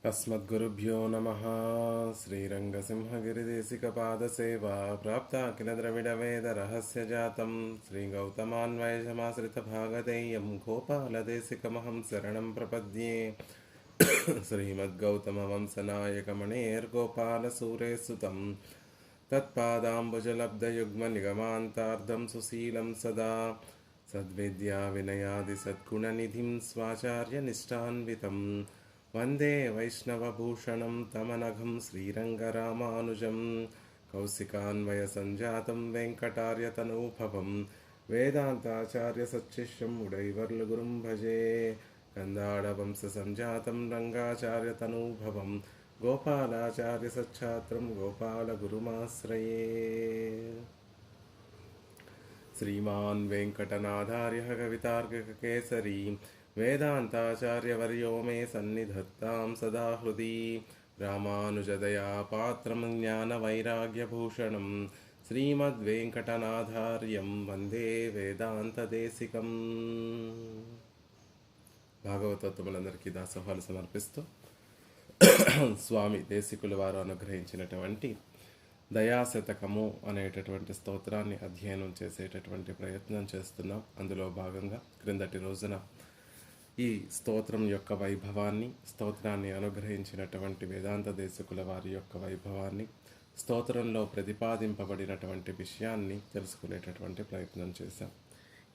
अस्मद्गुरुभ्यो नमः। श्रीरङ्गसिंहगिरिदेशिकपादसेवा प्राप्ता किल द्रविडवेदरहस्यजातं श्रीगौतमान्वयसमाश्रितभागधेयं गोपालदेशिकमहं शरणं प्रपद्ये। श्रीमद्गौतमवंशनायकमणेर्गोपालसूरेसुतं तत्पादाम्बुजलब्धयुग्मनिगमान्तार्धं सुशीलं सदा सद्विद्याविनयादिसद्गुणनिधिं स्वाचार्यनिष्ठान्वितं वन्दे वैष्णवभूषणं तमनघं श्रीरङ्गरामानुजं कौशिकान्वयसञ्जातं वेङ्कटार्यतनूभवं वेदान्ताचार्यसच्शिष्यं उडैवर्लुगुरुं भजे गन्धाडवंशसञ्जातं रङ्गाचार्यतनूभवं गोपालाचार्यसच्छात्रं गोपालगुरुमाश्रये। श्रीमान् वेङ्कटनाथार्यः कवितार्किककेसरी वेदान्ताचार्यवर्यो मे सन्निधत्तां सदा हृदि। रामानुजदयापात्रं ज्ञानवैराग्यभूषणं श्रीमद्वेङ्कटनाथार्यं वन्दे వేదాంతదేశికం. భాగవతోత్తములందరికీ దాసోహాలు సమర్పిస్తూ స్వామి దేశికుల వారు అనుగ్రహించినటువంటి దయాశతకము అనేటటువంటి స్తోత్రాన్ని అధ్యయనం చేసేటటువంటి ప్రయత్నం చేస్తున్నాం. అందులో భాగంగా క్రిందటి రోజున ఈ స్తోత్రం యొక్క వైభవాన్ని, స్తోత్రాన్ని అనుగ్రహించినటువంటి వేదాంత దేశకుల వారి యొక్క వైభవాన్ని, స్తోత్రంలో ప్రతిపాదింపబడినటువంటి విషయాన్ని తెలుసుకునేటటువంటి ప్రయత్నం చేశాం.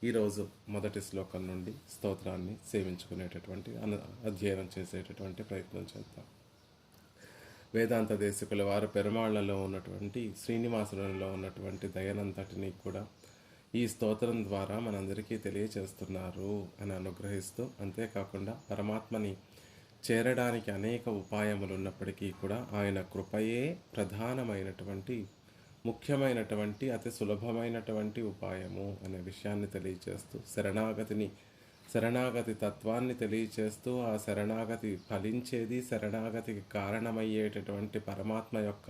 ఈరోజు మొదటి శ్లోకం నుండి స్తోత్రాన్ని సేవించుకునేటటువంటి అధ్యయనం చేసేటటువంటి ప్రయత్నం చేద్దాం. వేదాంత దేశకుల వారు పెరుమాళ్లలో ఉన్నటువంటి శ్రీనివాసులలో ఉన్నటువంటి దయనంతటినీ కూడా ఈ స్తోత్రం ద్వారా మనందరికీ తెలియచేస్తున్నారు అని అనుగ్రహిస్తూ, అంతేకాకుండా పరమాత్మని చేరడానికి అనేక ఉపాయములు ఉన్నప్పటికీ కూడా ఆయన కృపయే ప్రధానమైనటువంటి ముఖ్యమైనటువంటి అతి సులభమైనటువంటి ఉపాయము అనే విషయాన్ని తెలియచేస్తూ, శరణాగతి తత్వాన్ని తెలియచేస్తూ, ఆ శరణాగతి ఫలించేది శరణాగతికి కారణమయ్యేటటువంటి పరమాత్మ యొక్క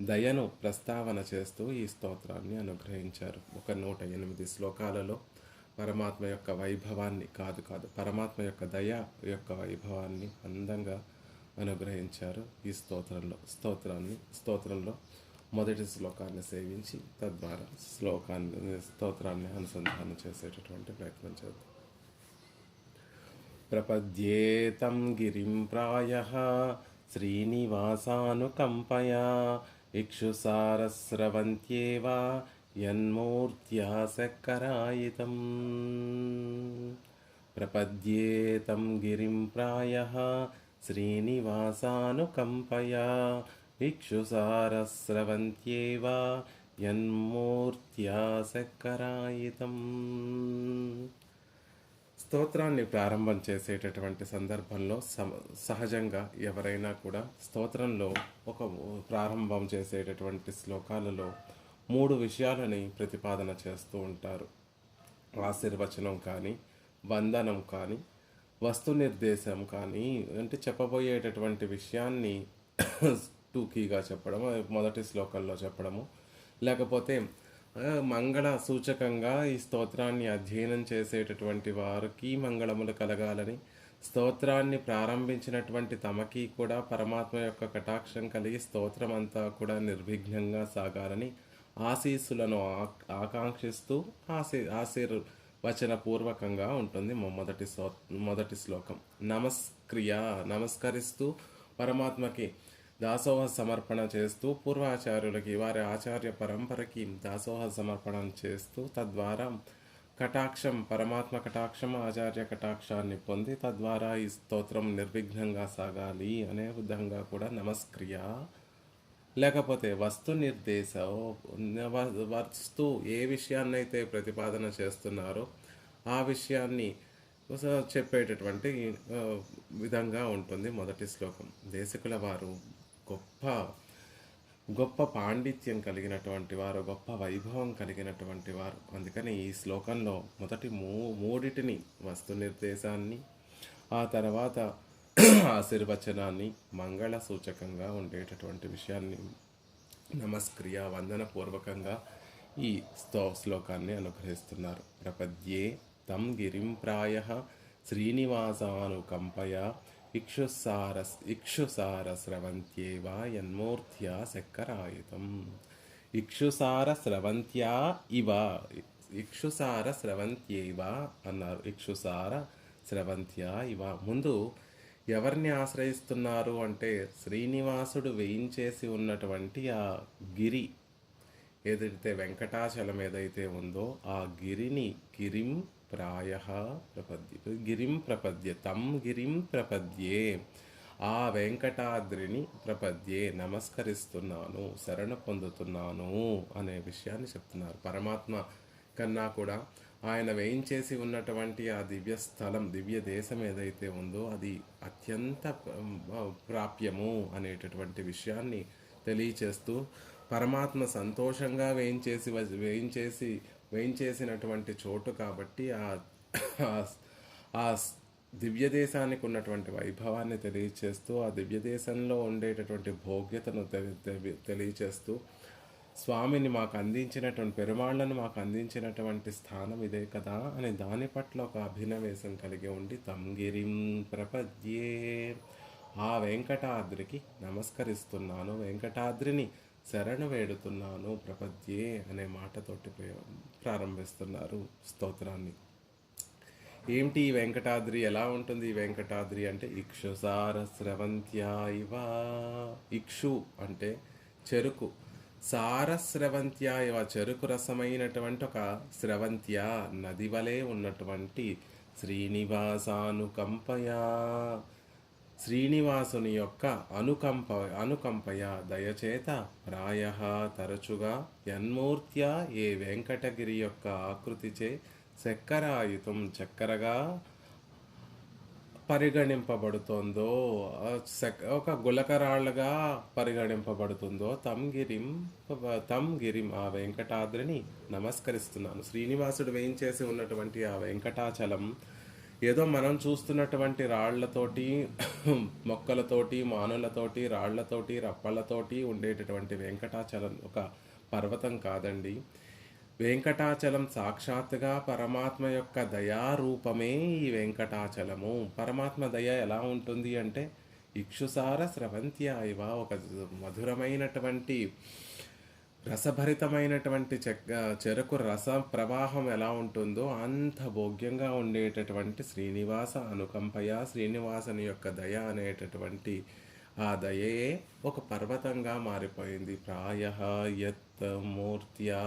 దయను ప్రస్తావన చేస్తూ ఈ స్తోత్రాన్ని అనుగ్రహించారు. 108 శ్లోకాలలో పరమాత్మ యొక్క వైభవాన్ని పరమాత్మ యొక్క దయ యొక్క వైభవాన్ని అందంగా అనుగ్రహించారు. ఈ స్తోత్రంలో మొదటి శ్లోకాన్ని సేవించి తద్వారా స్తోత్రాన్ని అనుసంధానం చేసేటటువంటి ప్రయత్నం చేద్దాం. ప్రపద్యేతం గిరిం ప్రాయః శ్రీనివాసానుకంపయా ఇక్షుసారస్రవంత్యేవ యన్మూర్త్యా సక్కరాయితం. ప్రపద్యేతం గిరిం ప్రాయః శ్రీనివాసానుకంపయా ఇక్షుసారస్రవంత్యేవ యన్మూర్త్యా సక్కరాయితం. స్తోత్రాన్ని ప్రారంభం చేసేటటువంటి సందర్భంలో సహజంగా ఎవరైనా కూడా స్తోత్రంలో ప్రారంభం చేసేటటువంటి శ్లోకాలలో 3 విషయాలని ప్రతిపాదన చేస్తూ ఉంటారు. ఆశీర్వచనం కానీ, వందనం కానీ, వస్తు నిర్దేశం కానీ, అంటే చెప్పబోయేటటువంటి విషయాన్ని టూకీగా చెప్పడము, మొదటి శ్లోకంలో చెప్పడము, లేకపోతే మంగళ సూచకంగా ఈ స్తోత్రాన్ని అధ్యయనం చేసేటటువంటి వారికి మంగళములు కలగాలని, స్తోత్రాన్ని ప్రారంభించినటువంటి తమకి కూడా పరమాత్మ యొక్క కటాక్షం కలిగి స్తోత్రం అంతా కూడా నిర్విఘ్నంగా సాగాలని ఆశీస్సులను ఆకాంక్షిస్తూ ఆశీర్వచనపూర్వకంగా ఉంటుంది మొదటి శ్లోకం. నమస్కరిస్తూ పరమాత్మకి దాసోహ సమర్పణ చేస్తూ, పూర్వాచార్యులకి వారి ఆచార్య పరంపరకి దాసోహ సమర్పణ చేస్తూ, తద్వారా పరమాత్మ కటాక్షం, ఆచార్య కటాక్షాన్ని పొంది తద్వారా ఈ స్తోత్రం నిర్విఘ్నంగా సాగాలి అనే విధంగా కూడా నమస్క్రియ, లేకపోతే వస్తు నిర్దేశ, వస్తు ఏ విషయాన్నైతే ప్రతిపాదన చేస్తున్నారో ఆ విషయాన్ని చెప్పేటటువంటి విధంగా ఉంటుంది మొదటి శ్లోకం. దేశకుల వారు గొప్ప పాండిత్యం కలిగినటువంటి వారు, గొప్ప వైభవం కలిగినటువంటి వారు. అందుకని ఈ శ్లోకంలో మొదటి మూడిటిని, వస్తు నిర్దేశాన్ని, ఆ తర్వాత ఆశీర్వచనాన్ని, మంగళ సూచకంగా ఉండేటటువంటి విషయాన్ని నమస్క్రియ వందనపూర్వకంగా ఈ శ్లోకాన్ని అనుగ్రహిస్తున్నారు. ప్రపద్యే తం గిరిం ప్రాయః శ్రీనివాసానుకంపయా ఇక్షుసార స్రవంత్యేవా యన్మూర్ధ్యా శక్కరాయుతం. ఇక్షుసార స్రవంత్యా ఇవ, ఇక్షుసార స్రవంత్యేవ అన్నారు. ఇక్షుసార స్రవంత్యా ఇవ. ముందు ఎవరిని ఆశ్రయిస్తున్నారు అంటే శ్రీనివాసుడు వేయించేసి ఉన్నటువంటి ఆ గిరి ఏదైతే వెంకటాచలం ఏదైతే ఉందో ఆ గిరిని గిరిం ప్రపద్యే తం గిరిం ప్రపద్యే, ఆ వెంకటాద్రిని ప్రపద్యే నమస్కరిస్తున్నాను, శరణ పొందుతున్నాను అనే విషయాన్ని చెప్తున్నారు. పరమాత్మ కన్నా కూడా ఆయన వేయించేసి ఉన్నటువంటి ఆ దివ్య స్థలం, దివ్య దేశం ఏదైతే ఉందో అది అత్యంత ప్రాప్యము అనేటటువంటి విషయాన్ని తెలియచేస్తూ, పరమాత్మ సంతోషంగా వేయించేసినటువంటి చోటు కాబట్టి ఆ దివ్య దేశానికి ఉన్నటువంటి వైభవాన్ని తెలియచేస్తూ, ఆ దివ్య దేశంలో ఉండేటటువంటి భోగ్యతను తెలియచేస్తూ, స్వామిని మాకు అందించినటువంటి పెరుమాళ్లను మాకు అందించినటువంటి స్థానం ఇదే కదా అని దాని పట్ల ఒక అభినవేశం కలిగి ఉండి తంగిరిం ప్రపద్యే, ఆ వెంకటాద్రికి నమస్కరిస్తున్నాను, వెంకటాద్రిని శరణు వేడుతున్నాను, ప్రపద్యే అనే మాటతోటి ప్రారంభిస్తున్నారు స్తోత్రాన్ని. ఏమిటి ఈ వెంకటాద్రి, ఎలా ఉంటుంది ఈ వెంకటాద్రి అంటే ఇక్షుసార స్రవంత్యా ఇవ. ఇక్షు అంటే చెరుకు, సారస్రవంత్య ఇవ చెరుకు రసమైనటువంటి ఒక స్రవంత్య నది వలె ఉన్నటువంటి శ్రీనివాసానుకంపయా, శ్రీనివాసుని యొక్క అనుకంపయ దయచేత ప్రాయ తరచుగా యన్మూర్త్య ఏ వెంకటగిరి యొక్క ఆకృతిచే చక్కరాయుతం చక్కరగా పరిగణింపబడుతోందో, ఒక గులకరాళ్ళగా పరిగణింపబడుతుందో తం గిరిం ఆ వెంకటాద్రిని నమస్కరిస్తున్నాను. శ్రీనివాసుడు వేయించేసి ఉన్నటువంటి ఆ వెంకటాచలం ఏదో మనం చూస్తున్నటువంటి రాళ్లతోటి మొక్కలతోటి మానులతోటి రాళ్లతోటి రప్పలతోటి ఉండేటటువంటి వెంకటాచలం ఒక పర్వతం కాదండి. వెంకటాచలం సాక్షాత్తుగా పరమాత్మ యొక్క దయారూపమే ఈ వెంకటాచలము. పరమాత్మ దయ ఎలా ఉంటుంది అంటే ఇక్షుసార స్రవంత్య ఇవ, ఒక మధురమైనటువంటి రసభరితమైనటువంటి చెరకు రస ప్రవాహం ఎలా ఉంటుందో అంత భోగ్యంగా ఉండేటటువంటి శ్రీనివాస అనుకంపయ, శ్రీనివాసుని యొక్క దయ అనేటటువంటి ఆ దయే ఒక పర్వతంగా మారిపోయింది. ప్రాయ యత్ మూర్త్యా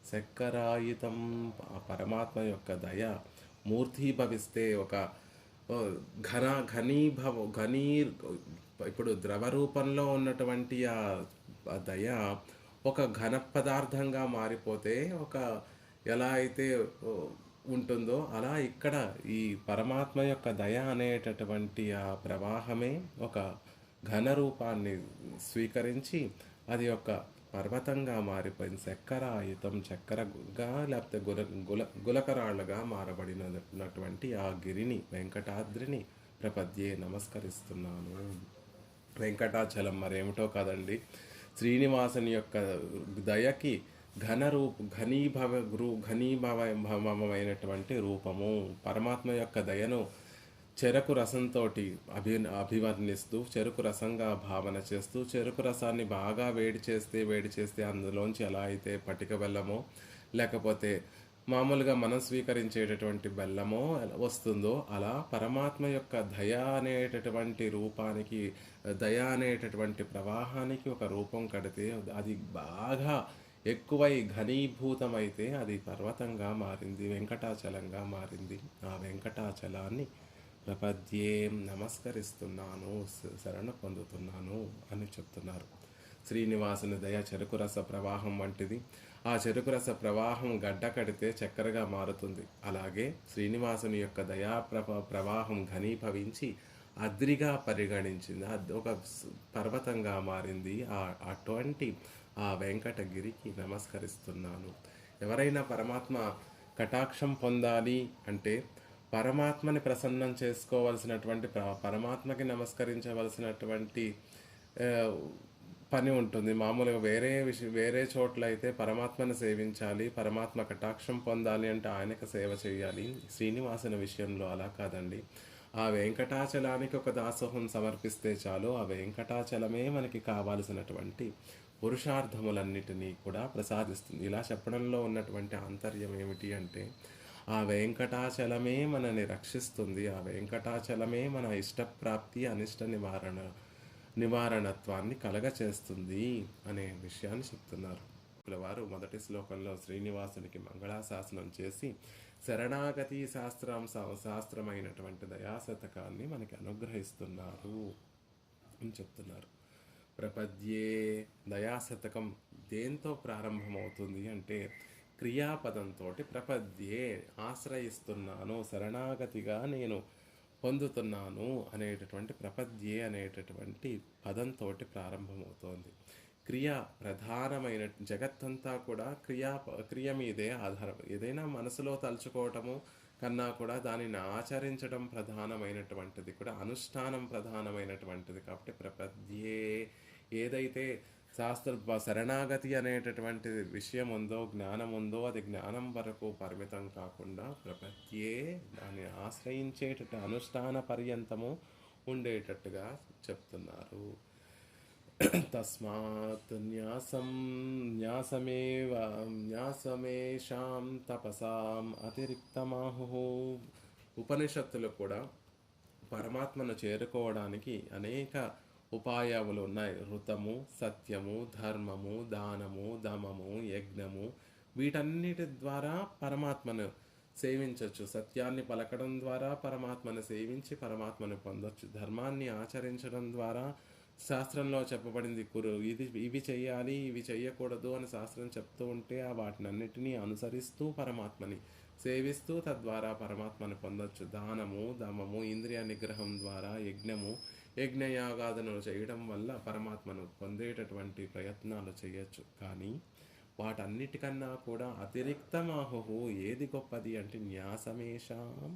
చక్కరాయుతం, ఆ పరమాత్మ యొక్క దయ మూర్తీభవిస్తే ఒక ఘనీ ఇప్పుడు ద్రవ రూపంలో ఉన్నటువంటి ఆ దయ ఒక ఘన పదార్థంగా మారిపోతే ఒక ఎలా అయితే ఉంటుందో అలా ఇక్కడ ఈ పరమాత్మ యొక్క దయ అనేటటువంటి ఆ ప్రవాహమే ఒక ఘన రూపాన్ని స్వీకరించి అది ఒక పర్వతంగా మారిపోయింది. చక్కరాయుతం చక్కరగా లేకపోతే గులకరాళ్ళగా మారబడినటువంటి ఆ గిరిని వెంకటాద్రిని ప్రపద్యే నమస్కరిస్తున్నాను. వెంకటాచలం మరేమిటో కాదండి, శ్రీనివాసుని యొక్క దయకి ఘనీభవమైనటువంటి రూపము. పరమాత్మ యొక్క దయను చెరకు రసంతో అభివర్ణిస్తూ, చెరుకు రసంగా భావన చేస్తూ, చెరుకు రసాన్ని బాగా వేడి చేస్తే అందులోంచి ఎలా అయితే పటిక బెల్లమో లేకపోతే మామూలుగా మనం స్వీకరించేటటువంటి బెల్లమో వస్తుందో అలా పరమాత్మ యొక్క దయ అనేటటువంటి రూపానికి, దయ అనేటటువంటి ప్రవాహానికి ఒక రూపం కడితే అది బాగా ఎక్కువై ఘనీభూతమైతే అది పర్వతంగా మారింది, వెంకటాచలంగా మారింది. ఆ వెంకటాచలాన్ని ప్రపద్యే నమస్కరిస్తున్నాను, శరణ పొందుతున్నాను అని చెప్తున్నారు. శ్రీనివాసుని దయ చెరుకు రస ప్రవాహం వంటిది. ఆ చెరుకు రస ప్రవాహం గడ్డ కడితే చక్కెరగా మారుతుంది. అలాగే శ్రీనివాసుని యొక్క దయా ప్రవాహం ఘనీభవించి అద్రిగా పరిగణించింది, ఒక పర్వతంగా మారింది. అటువంటి ఆ వెంకటగిరికి నమస్కరిస్తున్నాను. ఎవరైనా పరమాత్మ కటాక్షం పొందాలి అంటే పరమాత్మని ప్రసన్నం చేసుకోవలసినటువంటి, పరమాత్మకి నమస్కరించవలసినటువంటి పని ఉంటుంది. మామూలుగా వేరే చోట్ల అయితే పరమాత్మను సేవించాలి, పరమాత్మ కటాక్షం పొందాలి అంటే ఆయనకు సేవ చేయాలి. శ్రీనివాసుని విషయంలో అలా కాదండి. ఆ వెంకటాచలానికి ఒక దాసోహం సమర్పిస్తే చాలు, ఆ వెంకటాచలమే మనకి కావాల్సినటువంటి పురుషార్థములన్నిటినీ కూడా ప్రసాదిస్తుంది. ఇలా చెప్పడంలో ఉన్నటువంటి ఆంతర్యం ఏమిటి అంటే, ఆ వెంకటాచలమే మనని రక్షిస్తుంది, ఆ వెంకటాచలమే మన ఇష్టప్రాప్తి అనిష్ట నివారణత్వాన్ని కలగచేస్తుంది అనే విషయాన్ని చెప్తున్నారు. వారు మొదటి శ్లోకంలో శ్రీనివాసునికి మంగళాశాసనం చేసి శరణాగతి శాస్త్రమైనటువంటి దయాశతకాన్ని మనకి అనుగ్రహిస్తున్నారు అని చెప్తున్నారు. ప్రపద్యే దయాశతకం దేంతో ప్రారంభమవుతుంది అంటే క్రియాపదంతో, ప్రపద్యే ఆశ్రయిస్తున్నాను, శరణాగతిగా నేను పొందుతున్నాను అనేటటువంటి ప్రపద్యే అనేటటువంటి పదంతో ప్రారంభమవుతోంది. క్రియ ప్రధానమైన జగత్తంతా కూడా క్రియ మీదే ఆధారం. ఏదైనా మనసులో తలుచుకోవటము కన్నా కూడా దానిని ఆచరించడం ప్రధానమైనటువంటిది, కూడా అనుష్ఠానం ప్రధానమైనటువంటిది. కాబట్టి ప్రపద్యే ఏదైతే శరణాగతి అనేటటువంటి విషయం ఉందో, జ్ఞానం ఉందో, అది జ్ఞానం వరకు పరిమితం కాకుండా ప్రపద్యే దాన్ని ఆశ్రయించేటట్టు అనుష్ఠాన పర్యంతము ఉండేటట్టుగా చెప్తున్నారు. తస్మాత్ న్యాసమేషాం తపసాం అతిరిక్తమాహు. ఉపనిషత్తులు కూడా పరమాత్మను చేరుకోవడానికి అనేక ఉపాయాలు ఉన్నాయి. ఋతము, సత్యము, ధర్మము, దానము, దమము, యజ్ఞము, వీటన్నిటి ద్వారా పరమాత్మను సేవించవచ్చు. సత్యాన్ని పలకడం ద్వారా పరమాత్మను సేవించి పరమాత్మను పొందొచ్చు. ధర్మాన్ని ఆచరించడం ద్వారా శాస్త్రంలో చెప్పబడింది ఇవి చెయ్యాలి, ఇవి చెయ్యకూడదు అని శాస్త్రం చెప్తూ ఉంటే వాటినన్నిటినీ అనుసరిస్తూ పరమాత్మని సేవిస్తూ తద్వారా పరమాత్మను పొందొచ్చు. దానము, దమము, ఇంద్రియ నిగ్రహం ద్వారా యజ్ఞయాగాదనలు చేయడం వల్ల పరమాత్మను పొందేటటువంటి ప్రయత్నాలు చేయొచ్చు. కానీ వాటన్నిటికన్నా కూడా అతిరిక్తమాహు ఏది గొప్పది అంటే న్యాసమేషాం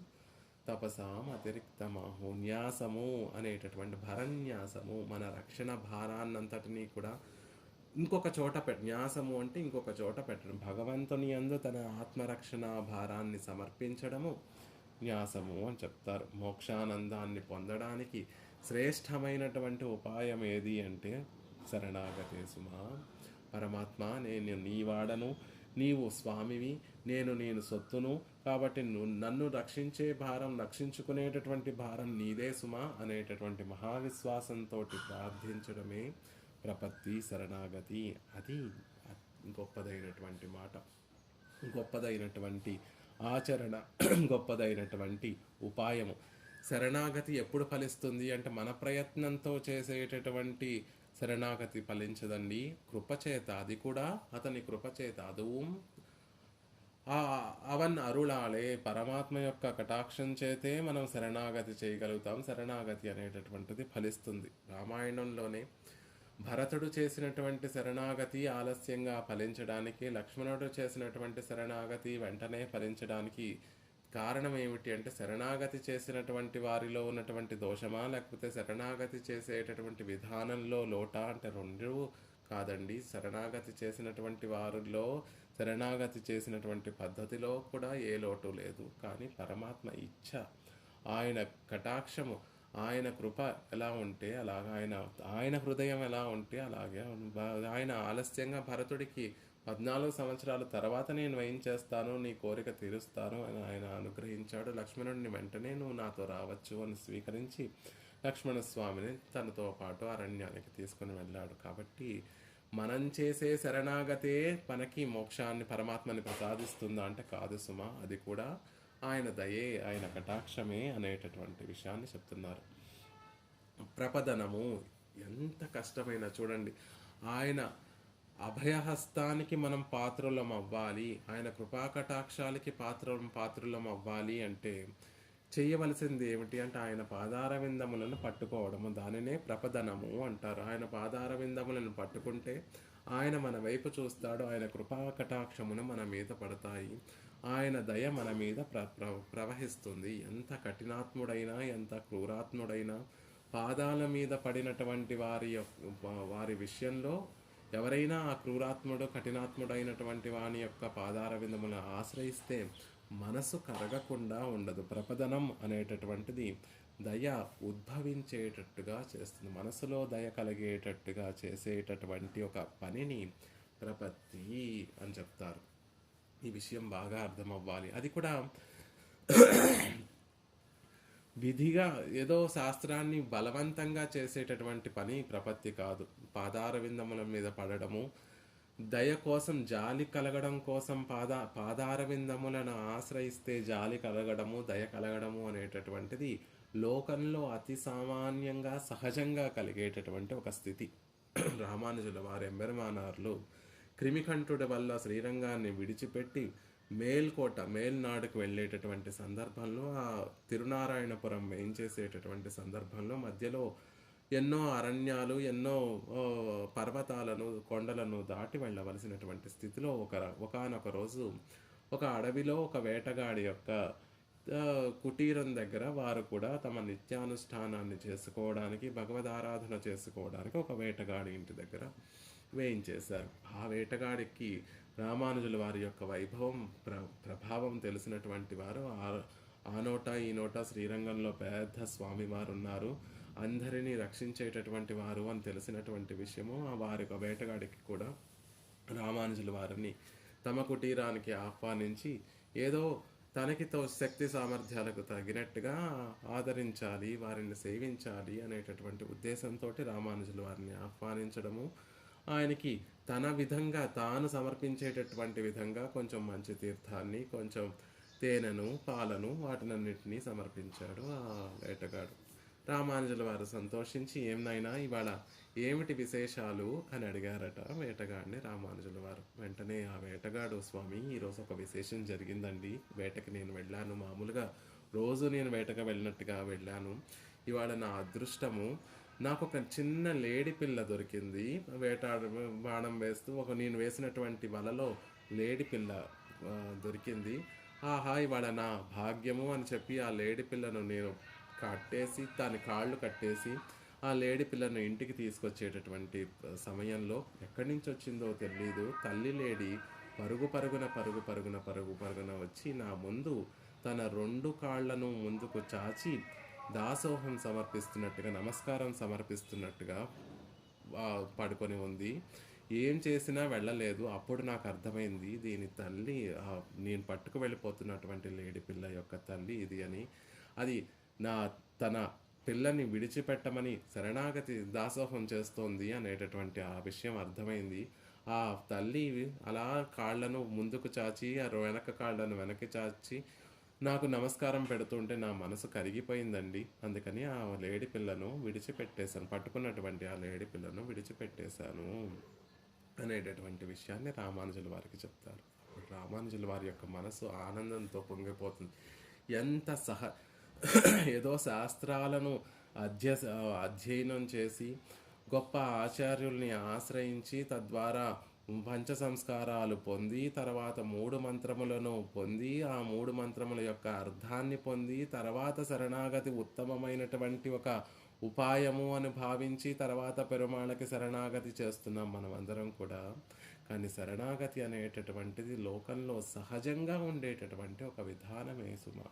తపసాం అతిరిక్తమాహు. న్యాసము అనేటటువంటి భరన్యాసము, మన రక్షణ భారాన్నంతటినీ కూడా ఇంకొక చోట న్యాసము అంటే ఇంకొక చోట పెట్టడం, భగవంతుని యందు తన ఆత్మరక్షణ భారాన్ని సమర్పించడము న్యాసము అని చెప్తారు. మోక్షానందాన్ని పొందడానికి శ్రేష్టమైనటువంటి ఉపాయం ఏది అంటే శరణాగతే సుమా. పరమాత్మ, నేను నీ వాడను, నీవు స్వామివి, నేను సొత్తును, కాబట్టి నన్ను రక్షించే భారం, రక్షించుకునేటటువంటి భారం నీదే సుమా అనేటటువంటి మహావిశ్వాసంతో ప్రార్థించడమే ప్రపత్తి, శరణాగతి. అది గొప్పదైనటువంటి మాట, గొప్పదైనటువంటి ఆచరణ, గొప్పదైనటువంటి ఉపాయము. శరణాగతి ఎప్పుడు ఫలిస్తుంది అంటే మన ప్రయత్నంతో చేసేటటువంటి శరణాగతి ఫలించదండి, కృపచేత. అది కూడా అతని కృపచేత. అదుவும் అవన్ అరుళాలే, పరమాత్మ యొక్క కటాక్షం చేతే మనం శరణాగతి చేయగలుగుతాం. శరణాగతి అనేటటువంటిది ఫలిస్తుంది. రామాయణంలోనే భరతుడు చేసినటువంటి శరణాగతి ఆలస్యంగా ఫలించడానికి, లక్ష్మణుడు చేసినటువంటి శరణాగతి వెంటనే ఫలించడానికి కారణం ఏమిటి అంటే శరణాగతి చేసినటువంటి వారిలో ఉన్నటువంటి దోషమా, లేకపోతే శరణాగతి చేసేటటువంటి విధానంలో లోటా అంటే రెండు కాదండి. శరణాగతి చేసినటువంటి వారిలో, శరణాగతి చేసినటువంటి పద్ధతిలో కూడా ఏ లోటు లేదు. కానీ పరమాత్మ ఇచ్ఛ, ఆయన కటాక్షము, ఆయన కృప ఎలా ఉంటే అలాగా, ఆయన హృదయం ఎలా ఉంటే అలాగే. ఆయన ఆలస్యంగా భరతుడికి 14 సంవత్సరాల తర్వాత నేను ఏం చేస్తాను, నీ కోరిక తీరుస్తాను అని ఆయన అనుగ్రహించాడు. లక్ష్మణుడిని వెంటనే నువ్వు నాతో రావచ్చు అని స్వీకరించి లక్ష్మణస్వామిని తనతో పాటు అరణ్యానికి తీసుకుని వెళ్ళాడు. కాబట్టి మనం చేసే శరణాగతే మనకి మోక్షాన్ని, పరమాత్మని ప్రసాదిస్తుందా అంటే కాదు సుమా. అది కూడా ఆయన దయే, ఆయన కటాక్షమే అనేటటువంటి విషయాన్ని చెప్తున్నారు. ప్రపదనము ఎంత కష్టమైనా చూడండి, ఆయన అభయహస్తానికి మనం పాత్రులం అవ్వాలి, ఆయన కృపాకటాక్షాలకి పాత్రులం అవ్వాలి అంటే చేయవలసింది ఏమిటి అంటే ఆయన పాదార విందములను పట్టుకోవడము. దానినే ప్రపదనము అంటారు. ఆయన పాదార విందములను పట్టుకుంటే ఆయన మన వైపు చూస్తాడు, ఆయన కృపాకటాక్షమును మన మీద పడతాయి, ఆయన దయ మన మీద ప్రవహిస్తుంది. ఎంత కఠినాత్ముడైనా, ఎంత క్రూరాత్ముడైనా, పాదాల మీద పడినటువంటి వారి విషయంలో ఎవరైనా ఆ క్రూరాత్ముడు, కఠినాత్ముడైనటువంటి వాని యొక్క పాదార విందములను ఆశ్రయిస్తే మనసు కరగకుండా ఉండదు. ప్రపదనం అనేటటువంటిది దయ ఉద్భవించేటట్టుగా చేస్తుంది. మనసులో దయ కలిగేటట్టుగా చేసేటటువంటి ఒక పనిని ప్రపత్తి అని చెప్తారు. ఈ విషయం బాగా అర్థం అవ్వాలి. అది కూడా విధిగా ఏదో శాస్త్రాన్ని బలవంతంగా చేసేటటువంటి పని ప్రపత్తి కాదు. పాదార విందముల మీద పడడము, దయ కోసం జాలి కలగడం కోసం పాదార విందములను ఆశ్రయిస్తే జాలి కలగడము, దయ కలగడము అనేటటువంటిది లోకంలో అతి సామాన్యంగా సహజంగా కలిగేటటువంటి ఒక స్థితి. రామానుజుల వారు ఎంబెరమానార్లు క్రిమికంఠుడి వల్ల శ్రీరంగాన్ని విడిచిపెట్టి మేల్నాడుకు వెళ్ళేటటువంటి సందర్భంలో, ఆ తిరునారాయణపురం వేయించేసేటటువంటి సందర్భంలో మధ్యలో ఎన్నో అరణ్యాలు, ఎన్నో పర్వతాలను, కొండలను దాటి వెళ్ళవలసినటువంటి స్థితిలో ఒకానొక రోజు ఒక అడవిలో ఒక వేటగాడి యొక్క కుటీరం దగ్గర వారు కూడా తమ నిత్యానుష్ఠానాన్ని చేసుకోవడానికి, భగవదారాధన చేసుకోవడానికి ఒక వేటగాడి ఇంటి దగ్గర వేయించేశారు. ఆ వేటగాడికి రామానుజుల వారి యొక్క వైభవం, ప్రభావం తెలిసినటువంటి వారు ఆ నోట ఈ నోట శ్రీరంగంలో పెద్ద స్వామివారు ఉన్నారు, అందరినీ రక్షించేటటువంటి వారు అని తెలిసినటువంటి విషయము వారి వేటగాడికి కూడా రామానుజుల వారిని తమ కుటీరానికి ఆహ్వానించి ఏదో తనకి శక్తి సామర్థ్యాలకు తగినట్టుగా ఆదరించాలి, వారిని సేవించాలి అనేటటువంటి ఉద్దేశంతో రామానుజుల వారిని ఆహ్వానించడము, ఆయనకి తన విధంగా తాను సమర్పించేటటువంటి విధంగా కొంచెం మంచి తీర్థాన్ని, కొంచెం తేనెను, పాలను, వాటినన్నిటినీ సమర్పించాడు ఆ వేటగాడు. రామానుజుల వారు సంతోషించి, ఏమైనా ఇవాళ ఏమిటి విశేషాలు అని అడిగారట వేటగాడిని రామానుజుల వారు. వెంటనే ఆ వేటగాడు, స్వామి ఈరోజు ఒక విశేషం జరిగిందండి, వేటకి నేను వెళ్ళాను, మామూలుగా రోజు నేను వేటగా వెళ్ళినట్టుగా వెళ్ళాను, ఇవాళ నా అదృష్టము, నాకు ఒక చిన్న లేడి పిల్ల దొరికింది, బాణం వేస్తూ నేను వేసినటువంటి వలలో లేడి పిల్ల దొరికింది, ఆహా ఇవాళ నా భాగ్యము అని చెప్పి ఆ లేడి పిల్లను నేను కట్టేసి, దాని కాళ్ళు కట్టేసి ఆ లేడి పిల్లను ఇంటికి తీసుకొచ్చేటటువంటి సమయంలో ఎక్కడి నుంచి వచ్చిందో తెలియదు, తల్లి లేడి పరుగున వచ్చి నా ముందు తన 2 కాళ్లను ముందుకు చాచి దాసోహం సమర్పిస్తున్నట్టుగా, నమస్కారం సమర్పిస్తున్నట్టుగా పడుకొని ఉంది. ఏం చేసినా వెళ్ళలేదు. అప్పుడు నాకు అర్థమైంది దీని తల్లి, నేను పట్టుకు వెళ్ళిపోతున్నటువంటి లేడి పిల్ల యొక్క తల్లి ఇది అని. అది తన పిల్లని విడిచిపెట్టమని శరణాగతి దాసోహం చేస్తోంది అనేటటువంటి ఆ విషయం అర్థమైంది. ఆ తల్లి అలా కాళ్లను ముందుకు చాచి, ఆ వెనక కాళ్లను వెనక్కి చాచి నాకు నమస్కారం పెడుతుంటే నా మనసు కరిగిపోయిందండి. అందుకని ఆ లేడి పిల్లను విడిచిపెట్టేశాను, పట్టుకున్నటువంటి ఆ లేడి పిల్లను విడిచిపెట్టేశాను అనేటటువంటి విషయాన్ని రామానుజుల వారికి చెప్తారు. రామానుజుల వారి యొక్క మనసు ఆనందంతో పొంగిపోతుంది. ఎంత ఏదో శాస్త్రాలను అధ్యయనం చేసి గొప్ప ఆచార్యుల్ని ఆశ్రయించి తద్వారా పంచ సంస్కారాలు పొంది, తర్వాత 3 మంత్రములను పొంది, ఆ 3 మంత్రముల యొక్క అర్థాన్ని పొంది, తర్వాత శరణాగతి ఉత్తమమైనటువంటి ఒక ఉపాయము అని భావించి తర్వాత పెరుమాళకి శరణాగతి చేస్తున్నాం మనమందరం కూడా. కానీ శరణాగతి అనేటటువంటిది లోకంలో సహజంగా ఉండేటటువంటి ఒక విధానమే సుమా.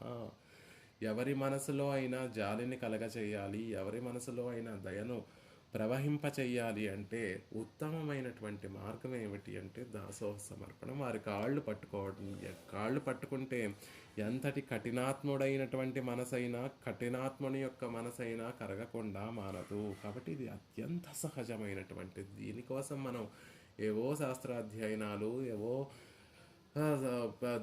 ఎవరి మనసులో అయినా జాలిని కలగచేయాలి, ఎవరి మనసులో అయినా దయను ప్రవహింపచేయాలి అంటే ఉత్తమమైనటువంటి మార్గం ఏమిటి అంటే దాసోహ సమర్పణం. వారి కాళ్ళు పట్టుకుంటే ఎంతటి కఠినాత్ముడైనటువంటి మనసైనా, కఠినాత్ముని యొక్క మనసైనా కరగకుండా మానదు. కాబట్టి ఇది అత్యంత సహజమైనటువంటిది. దీనికోసం మనం ఏవో శాస్త్రాధ్యయనాలు, ఏవో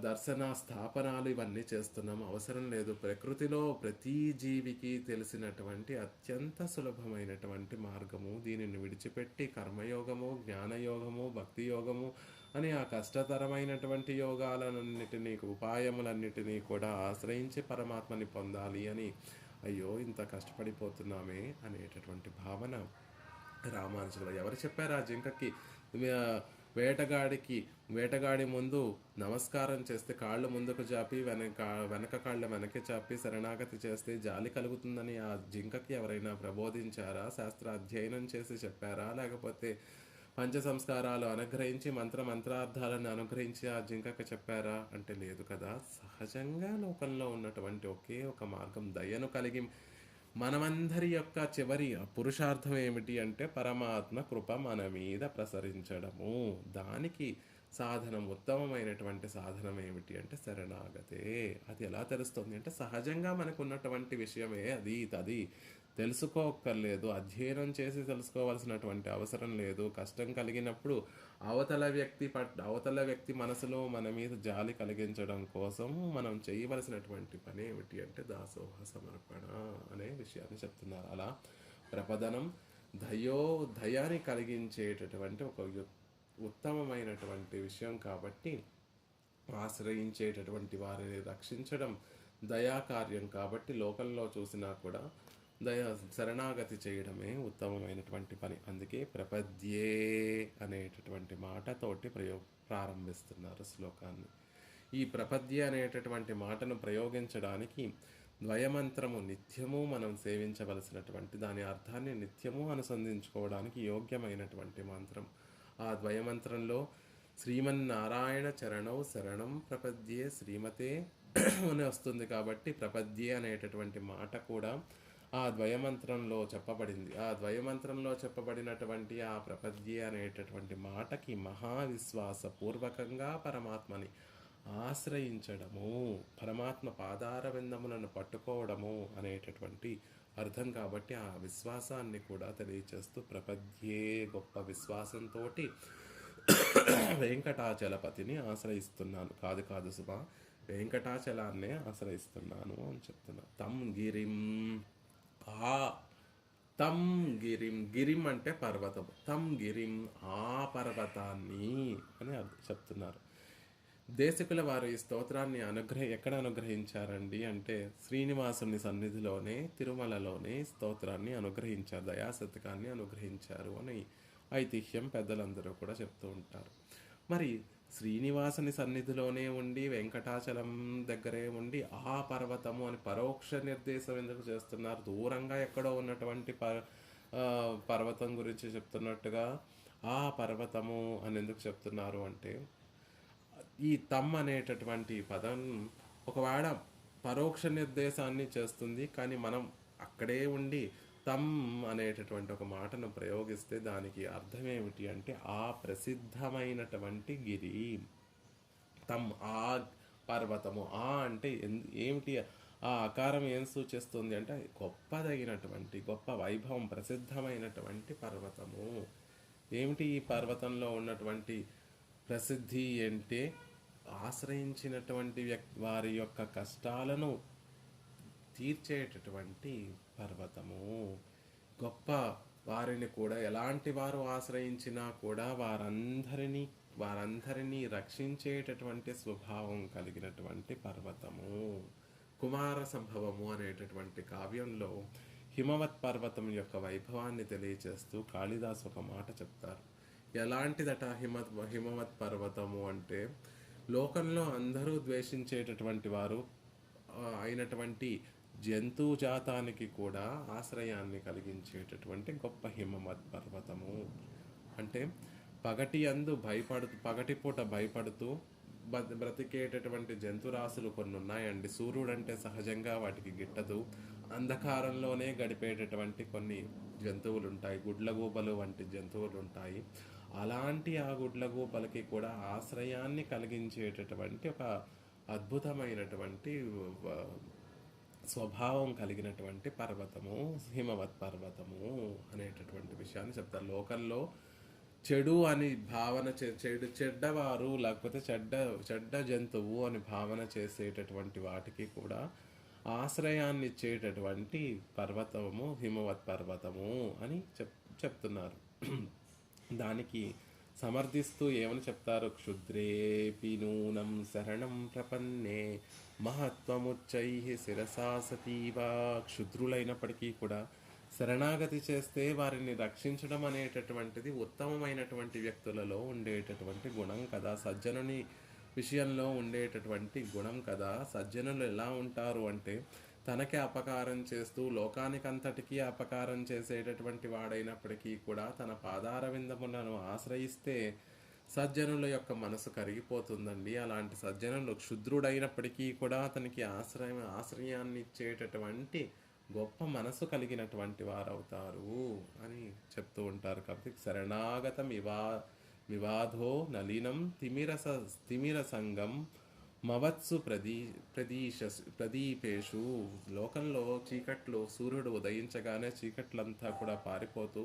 దర్శన స్థాపనాలు ఇవన్నీ చేస్తున్నాం, అవసరం లేదు. ప్రకృతిలో ప్రతి జీవికి తెలిసినటువంటి అత్యంత సులభమైనటువంటి మార్గము, దీనిని విడిచిపెట్టి కర్మయోగము, జ్ఞానయోగము, భక్తి యోగము అని ఆ కష్టతరమైనటువంటి యోగాలన్నిటినీ, ఉపాయములన్నిటినీ కూడా ఆశ్రయించి పరమాత్మని పొందాలి అని, అయ్యో ఇంత కష్టపడిపోతున్నామే అనేటటువంటి భావన రామానుజులు. ఎవరు చెప్పారు ఆ జింకకి? వేటగాడి ముందు నమస్కారం చేస్తే కాళ్ళు ముందుకు చాపి వెనక కాళ్ళ వెనక్కి చాపి శరణాగతి చేస్తే జాలి కలుగుతుందని ఆ జింకకి ఎవరైనా ప్రబోధించారా? శాస్త్ర అధ్యయనం చేసి చెప్పారా? లేకపోతే పంచ సంస్కారాలు అనుగ్రహించి మంత్రార్థాలను అనుగ్రహించి ఆ జింకకి చెప్పారా అంటే లేదు కదా. సహజంగా లోకంలో ఉన్నటువంటి ఒకే ఒక మార్గం, దయను కలిగి మనమందరి యొక్క చివరి పురుషార్థం ఏమిటి అంటే పరమాత్మ కృప మన మీద ప్రసరించడము. దానికి సాధనం, ఉత్తమమైనటువంటి సాధనం ఏమిటి అంటే శరణాగతే. అది ఎలా తెలుస్తుంది అంటే సహజంగా మనకు ఉన్నటువంటి విషయమే అది తెలుసుకోక్కర్లేదు, అధ్యయనం చేసి తెలుసుకోవాల్సినటువంటి అవసరం లేదు. కష్టం కలిగినప్పుడు అవతల వ్యక్తి మనసులో మన మీద జాలి కలిగించడం కోసం మనం చేయవలసినటువంటి పని ఏమిటి అంటే దాసోహ సమర్పణ అనే విషయాన్ని చెప్తున్నారు. అలా ప్రపదనం దయాన్ని కలిగించేటటువంటి ఒక ఉత్తమమైనటువంటి విషయం కాబట్టి ఆశ్రయించేటటువంటి వారిని రక్షించడం దయాకార్యం కాబట్టి లోకంలో చూసినా కూడా శరణాగతి చేయడమే ఉత్తమమైనటువంటి పని. అందుకే ప్రపద్యే అనేటటువంటి మాటతోటి ప్రారంభిస్తున్నారు శ్లోకాన్ని. ఈ ప్రపద్య అనేటటువంటి మాటను ప్రయోగించడానికి ద్వయమంత్రము నిత్యము మనం సేవించవలసినటువంటి దాని అర్థాన్ని నిత్యము అనుసంధించుకోవడానికి యోగ్యమైనటువంటి మంత్రం. ఆ ద్వయమంత్రంలో శ్రీమన్నారాయణ చరణౌ శరణం ప్రపద్యే శ్రీమతే అని వస్తుంది కాబట్టి ప్రపద్యే అనేటటువంటి మాట కూడా ఆ ద్వయమంత్రంలో చెప్పబడింది. ఆ ద్వయమంత్రంలో చెప్పబడినటువంటి ఆ ప్రపద్యే అనేటటువంటి మాటకి మహావిశ్వాసపూర్వకంగా పరమాత్మని ఆశ్రయించడము, పరమాత్మ పాదార విందములను పట్టుకోవడము అనేటటువంటి అర్థం కాబట్టి ఆ విశ్వాసాన్ని కూడా తెలియచేస్తూ ప్రపద్యే గొప్ప విశ్వాసంతో వెంకటాచలపతిని ఆశ్రయిస్తున్నాను. కాదు సుమా, వెంకటాచలాన్నే ఆశ్రయిస్తున్నాను అని చెప్తున్నాను. తం గిరిం, గిరిం అంటే పర్వతం, తం గిరిం ఆ పర్వతాన్ని అని చెప్తున్నారు. దేశకుల వారు ఈ స్తోత్రాన్ని ఎక్కడ అనుగ్రహించారండి అంటే శ్రీనివాసుని సన్నిధిలోనే, తిరుమలలోనే స్తోత్రాన్ని అనుగ్రహించారు, దయాశతకాన్ని అనుగ్రహించారు అని ఐతిహ్యం పెద్దలందరూ కూడా చెప్తూ ఉంటారు. మరి శ్రీనివాసుని సన్నిధిలోనే ఉండి వెంకటాచలం దగ్గరే ఉండి ఆ పర్వతము అని పరోక్ష నిర్దేశం ఎందుకు చేస్తున్నారు? దూరంగా ఎక్కడో ఉన్నటువంటి పర్వతం గురించి చెప్తున్నట్టుగా ఆ పర్వతము అని ఎందుకు చెప్తున్నారు అంటే ఈ తమ్ అనేటటువంటి పదం ఒకవేళ పరోక్ష నిర్దేశాన్ని చేస్తుంది, కానీ మనం అక్కడే ఉండి తమ్ అనేటటువంటి ఒక మాటను ప్రయోగిస్తే దానికి అర్థం ఏమిటి అంటే ఆ ప్రసిద్ధమైనటువంటి గిరి. తమ్ ఆ పర్వతము, ఆ అంటే ఏమిటి, ఆ ఆకారం ఏం సూచిస్తుంది అంటే గొప్పదైనటువంటి, గొప్ప వైభవం, ప్రసిద్ధమైనటువంటి పర్వతము. ఏమిటి ఈ పర్వతంలో ఉన్నటువంటి ప్రసిద్ధి అంటే ఆశ్రయించినటువంటి వారి యొక్క కష్టాలను తీర్చేటటువంటి పర్వతము. గొప్ప వారిని కూడా ఎలాంటి వారు ఆశ్రయించినా కూడా వారందరినీ రక్షించేటటువంటి స్వభావం కలిగినటువంటి పర్వతము. కుమార సంభవము అనేటటువంటి కావ్యంలో హిమవత్ పర్వతం యొక్క వైభవాన్ని తెలియచేస్తూ కాళిదాసు ఒక మాట చెప్తారు. ఎలాంటిదట హిమవత్ పర్వతము అంటే లోకంలో అందరూ ద్వేషించేటటువంటి వారు అయినటువంటి జంతు జాతానికి కూడా ఆశ్రయాన్ని కలిగించేటటువంటి గొప్ప హిమవత్ పర్వతము. అంటే పగటిపూట భయపడుతూ బ్రతికేటటువంటి జంతురాశులు కొన్ని ఉన్నాయండి. సూర్యుడు అంటే సహజంగా వాటికి గిట్టదు. అంధకారంలోనే గడిపేటటువంటి కొన్ని జంతువులు ఉంటాయి, గుడ్లగూబలు వంటి జంతువులు ఉంటాయి. అలాంటి ఆ గుడ్లగూబలకి కూడా ఆశ్రయాన్ని కలిగించేటటువంటి ఒక అద్భుతమైనటువంటి స్వభావం కలిగినటువంటి పర్వతము హిమవత్ పర్వతము అనేటటువంటి విషయాన్ని చెప్తారు. లోకల్లో చెడు అని భావన చెడ్డవారు లేకపోతే చెడ్డ జంతువు అని భావన చేసేటటువంటి వాటికి కూడా ఆశ్రయాన్ని ఇచ్చేటటువంటి పర్వతము హిమవత్ పర్వతము అని చెప్తున్నారు. దానికి సమర్థిస్తూ ఏమని చెప్తారు? క్షుద్రేపి నూనం శరణం ప్రపన్నే మహత్వముచ్చై శిరసా సతీవా. క్షుద్రులైనప్పటికీ కూడా శరణాగతి చేస్తే వారిని రక్షించడం అనేటటువంటిది ఉత్తమమైనటువంటి వ్యక్తులలో ఉండేటటువంటి గుణం కదా, సజ్జనుని విషయంలో ఉండేటటువంటి గుణం కదా. సజ్జనులు ఎలా ఉంటారు అంటే తనకి అపకారం చేస్తూ లోకానికంతటికీ అపకారం చేసేటటువంటి వాడైనప్పటికీ కూడా తన పాదార విందములను ఆశ్రయిస్తే సజ్జనుల యొక్క మనసు కరిగిపోతుందండి. అలాంటి సజ్జనులు క్షుద్రుడైనప్పటికీ కూడా అతనికి ఆశ్రయాన్ని ఇచ్చేటటువంటి గొప్ప మనసు కలిగినటువంటి వారవుతారు అని చెప్తూ ఉంటారు. కాబట్టి శరణాగతం వివాధో నలినం తిమిర సంగం మవత్సు ప్రదీపేషు. లోకంలో చీకట్లు, సూర్యుడు ఉదయించగానే చీకట్లంతా కూడా పారిపోతూ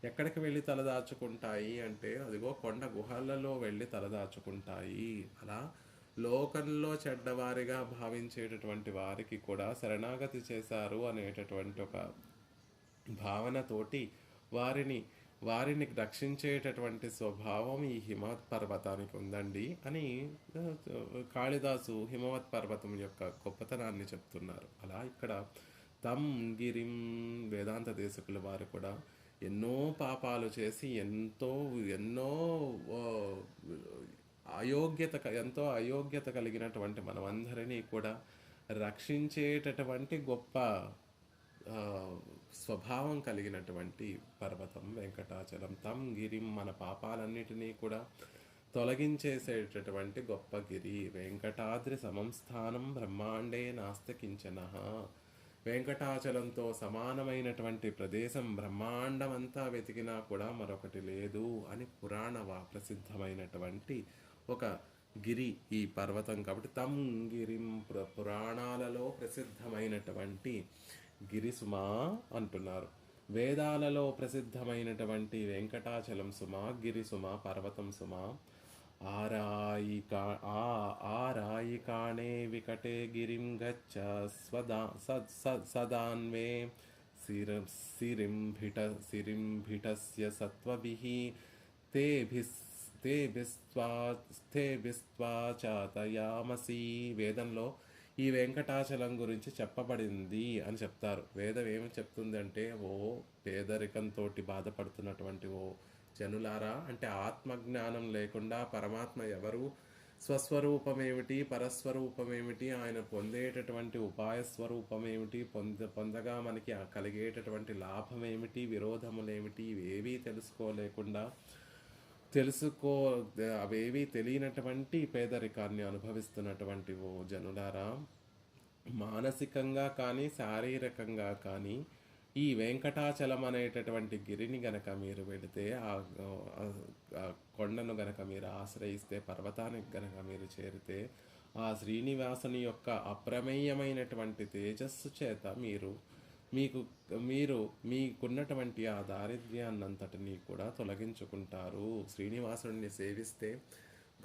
ఎక్కడికి వెళ్ళి తలదాచుకుంటాయి అంటే అదిగో కొండ గుహలలో వెళ్ళి తలదాచుకుంటాయి. అలా లోకంలో చెడ్డవారిగా భావించేటటువంటి వారికి కూడా శరణాగతి చేశారు అనేటటువంటి ఒక భావనతోటి వారిని వారిని రక్షించేటటువంటి స్వభావం ఈ హిమవత్ పర్వతానికి ఉందండి అని కాళిదాసు హిమవత్ పర్వతం యొక్క గొప్పతనాన్ని చెప్తున్నారు. అలా ఇక్కడ తం గిరిం వేదాంత దేశకుల వారు కూడా ఎన్నో పాపాలు చేసి ఎన్నో ఎంతో అయోగ్యత కలిగినటువంటి మనమందరినీ కూడా రక్షించేటటువంటి గొప్ప ఆ, స్వభావం కలిగినటువంటి పర్వతం వెంకటాచలం. తం గిరిం, మన పాపాలన్నిటినీ కూడా తొలగించేసేటటువంటి గొప్ప గిరి. వెంకటాద్రి సమం స్థానం బ్రహ్మాండే నాస్తి కించన. వెంకటాచలంతో సమానమైనటువంటి ప్రదేశం బ్రహ్మాండమంతా వెతికినా కూడా మరొకటి లేదు అని ప్రసిద్ధమైనటువంటి ఒక గిరి ఈ పర్వతం. కాబట్టి తం గిరిం, పురాణాలలో ప్రసిద్ధమైనటువంటి గిరిసుమా అంటున్నారు. వేదాలలో ప్రసిద్ధమైనటువంటి వెంకటాచలం సుమా, గిరిసుమా, పర్వతం సుమా. ఆరాయికాణే వికటే గిరిం గచ్చ సదాన్వే సిరింభిటస్య సత్వభిః తేభిస్త్వా చాతయామసి. వేదంలో ఈ వెంకటాచలం గురించి చెప్పబడింది అని చెప్తారు. వేదం ఏమి చెప్తుంది అంటే, ఓ పేదరికంతో బాధపడుతున్నటువంటి ఓ జనులారా, అంటే ఆత్మజ్ఞానం లేకుండా పరమాత్మ ఎవరు, స్వస్వరూపమేమిటి, పరస్వరూపమేమిటి, ఆయన పొందేటటువంటి ఉపాయ స్వరూపమేమిటి, పొందగా మనకి కలిగేటటువంటి లాభమేమిటి, విరోధములేమిటి, ఇవేవీ అవేవీ తెలియనటువంటి పేదరికాన్ని అనుభవిస్తున్నటువంటి ఓ జనులారా, మానసికంగా కానీ శారీరకంగా కానీ ఈ వెంకటాచలం అనేటటువంటి గిరిని గనక మీరు వెళితే, ఆ కొండను గనక మీరు ఆశ్రయిస్తే, పర్వతానికి గనక మీరు చేరితే, ఆ శ్రీనివాసుని యొక్క అప్రమేయమైనటువంటి తేజస్సు చేత మీకున్నటువంటి ఆ దారిద్ర్యాన్నంతటినీ కూడా తొలగించుకుంటారు. శ్రీనివాసుని సేవిస్తే,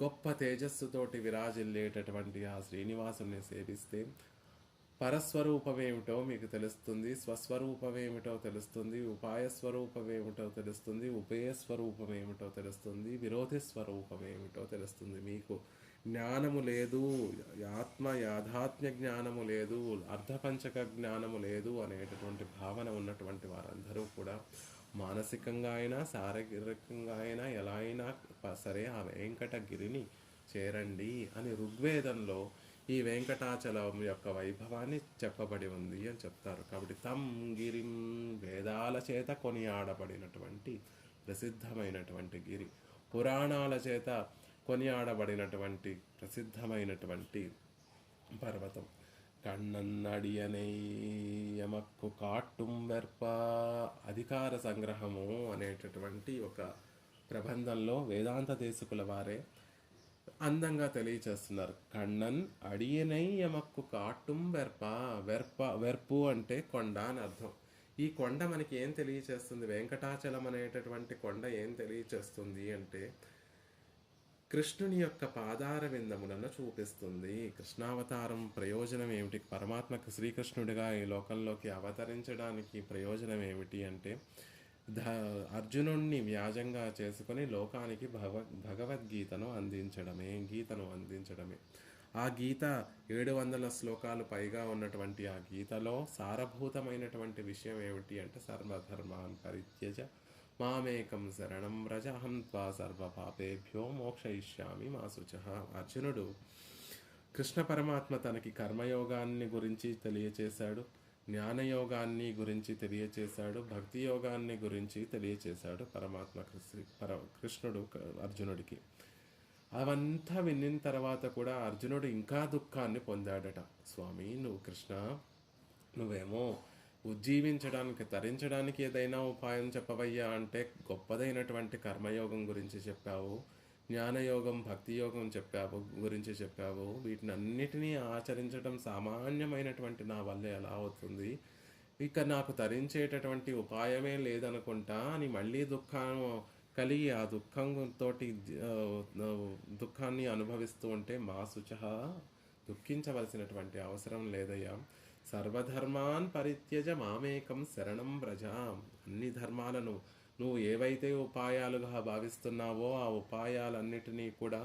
గొప్ప తేజస్సుతోటి విరాజిల్లేటటువంటి ఆ శ్రీనివాసుని సేవిస్తే పరస్వరూపమేమిటో మీకు తెలుస్తుంది, స్వస్వరూపమేమిటో తెలుస్తుంది, ఉపాయ స్వరూపమేమిటో తెలుస్తుంది, ఉపేయ స్వరూపమేమిటో తెలుస్తుంది, విరోధి స్వరూపమేమిటో తెలుస్తుంది. మీకు జ్ఞానము లేదు, యాథాత్మ్య జ్ఞానము లేదు, అర్ధపంచక జ్ఞానము లేదు అనేటటువంటి భావన ఉన్నటువంటి వారందరూ కూడా మానసికంగా అయినా శారీరకంగా అయినా ఎలా అయినా సరే ఆ వెంకటగిరిని చేరండి అని ఋగ్వేదంలో ఈ వెంకటాచలం యొక్క వైభవాన్ని చెప్పబడి ఉంది అని చెప్తారు. కాబట్టి తం గిరిం, వేదాల చేత కొనియాడబడినటువంటి ప్రసిద్ధమైనటువంటి గిరి, పురాణాల చేత కొనియాడబడినటువంటి ప్రసిద్ధమైనటువంటి పర్వతం. కన్నన్నడియనై యమక్కు కాట్టుం వెర్ప. అధికార సంగ్రహము అనేటటువంటి ఒక ప్రబంధంలో వేదాంత దేశకుల వారే అందంగా తెలియచేస్తున్నారు. కണ്ണన్ అడియనై యమక్కు కాట్టుం వెర్పు అంటే కొండ అని అర్థం. ఈ కొండ మనకి ఏం తెలియచేస్తుంది? వెంకటాచలం అనేటటువంటి కొండ ఏం తెలియచేస్తుంది అంటే, కృష్ణుని యొక్క పాదార విందములను చూపిస్తుంది. కృష్ణావతారం ప్రయోజనం ఏమిటి? పరమాత్మకు శ్రీకృష్ణుడిగా ఈ లోకంలోకి అవతరించడానికి ప్రయోజనం ఏమిటి అంటే, అర్జునుణ్ణి వ్యాజంగా చేసుకొని లోకానికి భగవద్గీతను అందించడమే. ఆ గీత 700 శ్లోకాలు పైగా ఉన్నటువంటి ఆ గీతలో సారభూతమైనటువంటి విషయం ఏమిటి అంటే, సర్వధర్మాన్ పరిత్యజ మామేకం శరణం వ్రజ అహం త్వా సర్వపాపేభ్యో మోక్షయిష్యామి మా శుచః. అర్జునుడు కృష్ణ పరమాత్మ తనకి కర్మయోగాన్ని గురించి తెలియచేశాడు, జ్ఞానయోగాన్ని గురించి తెలియచేశాడు, భక్తి యోగాన్ని గురించి తెలియచేశాడు కృష్ణుడు అర్జునుడికి. అవంతా విన్న తర్వాత కూడా అర్జునుడు ఇంకా దుఃఖాన్ని పొందాడట. స్వామి, నువ్వేమో ఉజ్జీవించడానికి తరించడానికి ఏదైనా ఉపాయం చెప్పవయ్యా అంటే గొప్పదైనటువంటి కర్మయోగం గురించి చెప్పావు, జ్ఞానయోగం భక్తి యోగం గురించి చెప్పావు. వీటిని అన్నిటినీ ఆచరించడం సామాన్యమైనటువంటి నా వల్ల ఎలా అవుతుంది, ఇక నాకు తరించేటటువంటి ఉపాయమే లేదనుకుంటా అని మళ్ళీ దుఃఖం కలిగి ఆ దుఃఖంతో దుఃఖాన్ని అనుభవిస్తూ ఉంటే మా శుచః దుఃఖించవలసినటువంటి అవసరం లేదయ్యా. సర్వధర్మాన్ పరిత్యజ మామేకం శరణం వ్రజ. అన్ని ధర్మాలను నువ్వు ఏవైతే ఉపాయాలుగా భావిస్తున్నావో ఆ ఉపాయాలన్నిటినీ కూడా